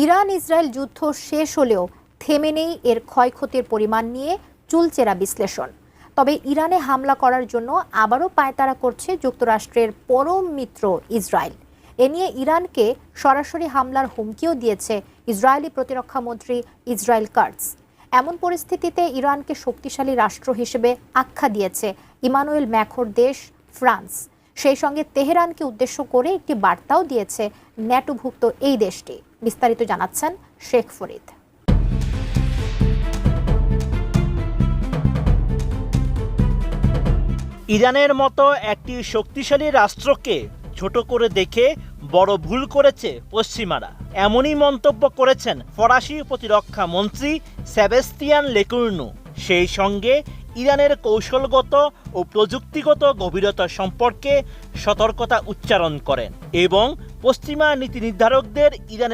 Iran Israel যুদ্ধ শেষ হলেও থেমে নেই এর ক্ষয়ক্ষতির পরিমাণ নিয়ে চুলচেরা বিশ্লেষণ। তবে ইরানে হামলা করার জন্য আবারও পায়তারা করছে যুক্তরাষ্ট্রের পরম মিত্র ইসরায়েল। এ নিয়ে ইরানকে সরাসরি হামলার হুমকিও দিয়েছে ইসরায়েলি প্রতিরক্ষামন্ত্রী ইসরায়েল কাটজ। এমন পরিস্থিতিতে ইরানকে শক্তিশালী রাষ্ট্র হিসেবে আখ্যা দিয়েছে ইমানুয়েল ম্যাখোর দেশ ফ্রান্স। সেই সঙ্গে তেহরানকে উদ্দেশ্য করে একটি বার্তাও দিয়েছে ন্যাটোভুক্ত এই দেশটি। বিস্তারিত জানাচ্ছেন শেখ ফরিদ। ইরানের মতো একটি শক্তিশালী রাষ্ট্রকে ছোট করে দেখে বড় ভুল করেছে পশ্চিমারা, এমনই মন্তব্য করেছেন ফরাসি প্রতিরক্ষা মন্ত্রী সেবাস্তিয়ান লেকুর্নু। সেই সঙ্গে ইরানের কৌশলগত ও প্রযুক্তিগত গভীরতা সম্পর্কে সতর্কতা উচ্চারণ করেন এবং পশ্চিমা নীতি নির্ধারকদের ইরানের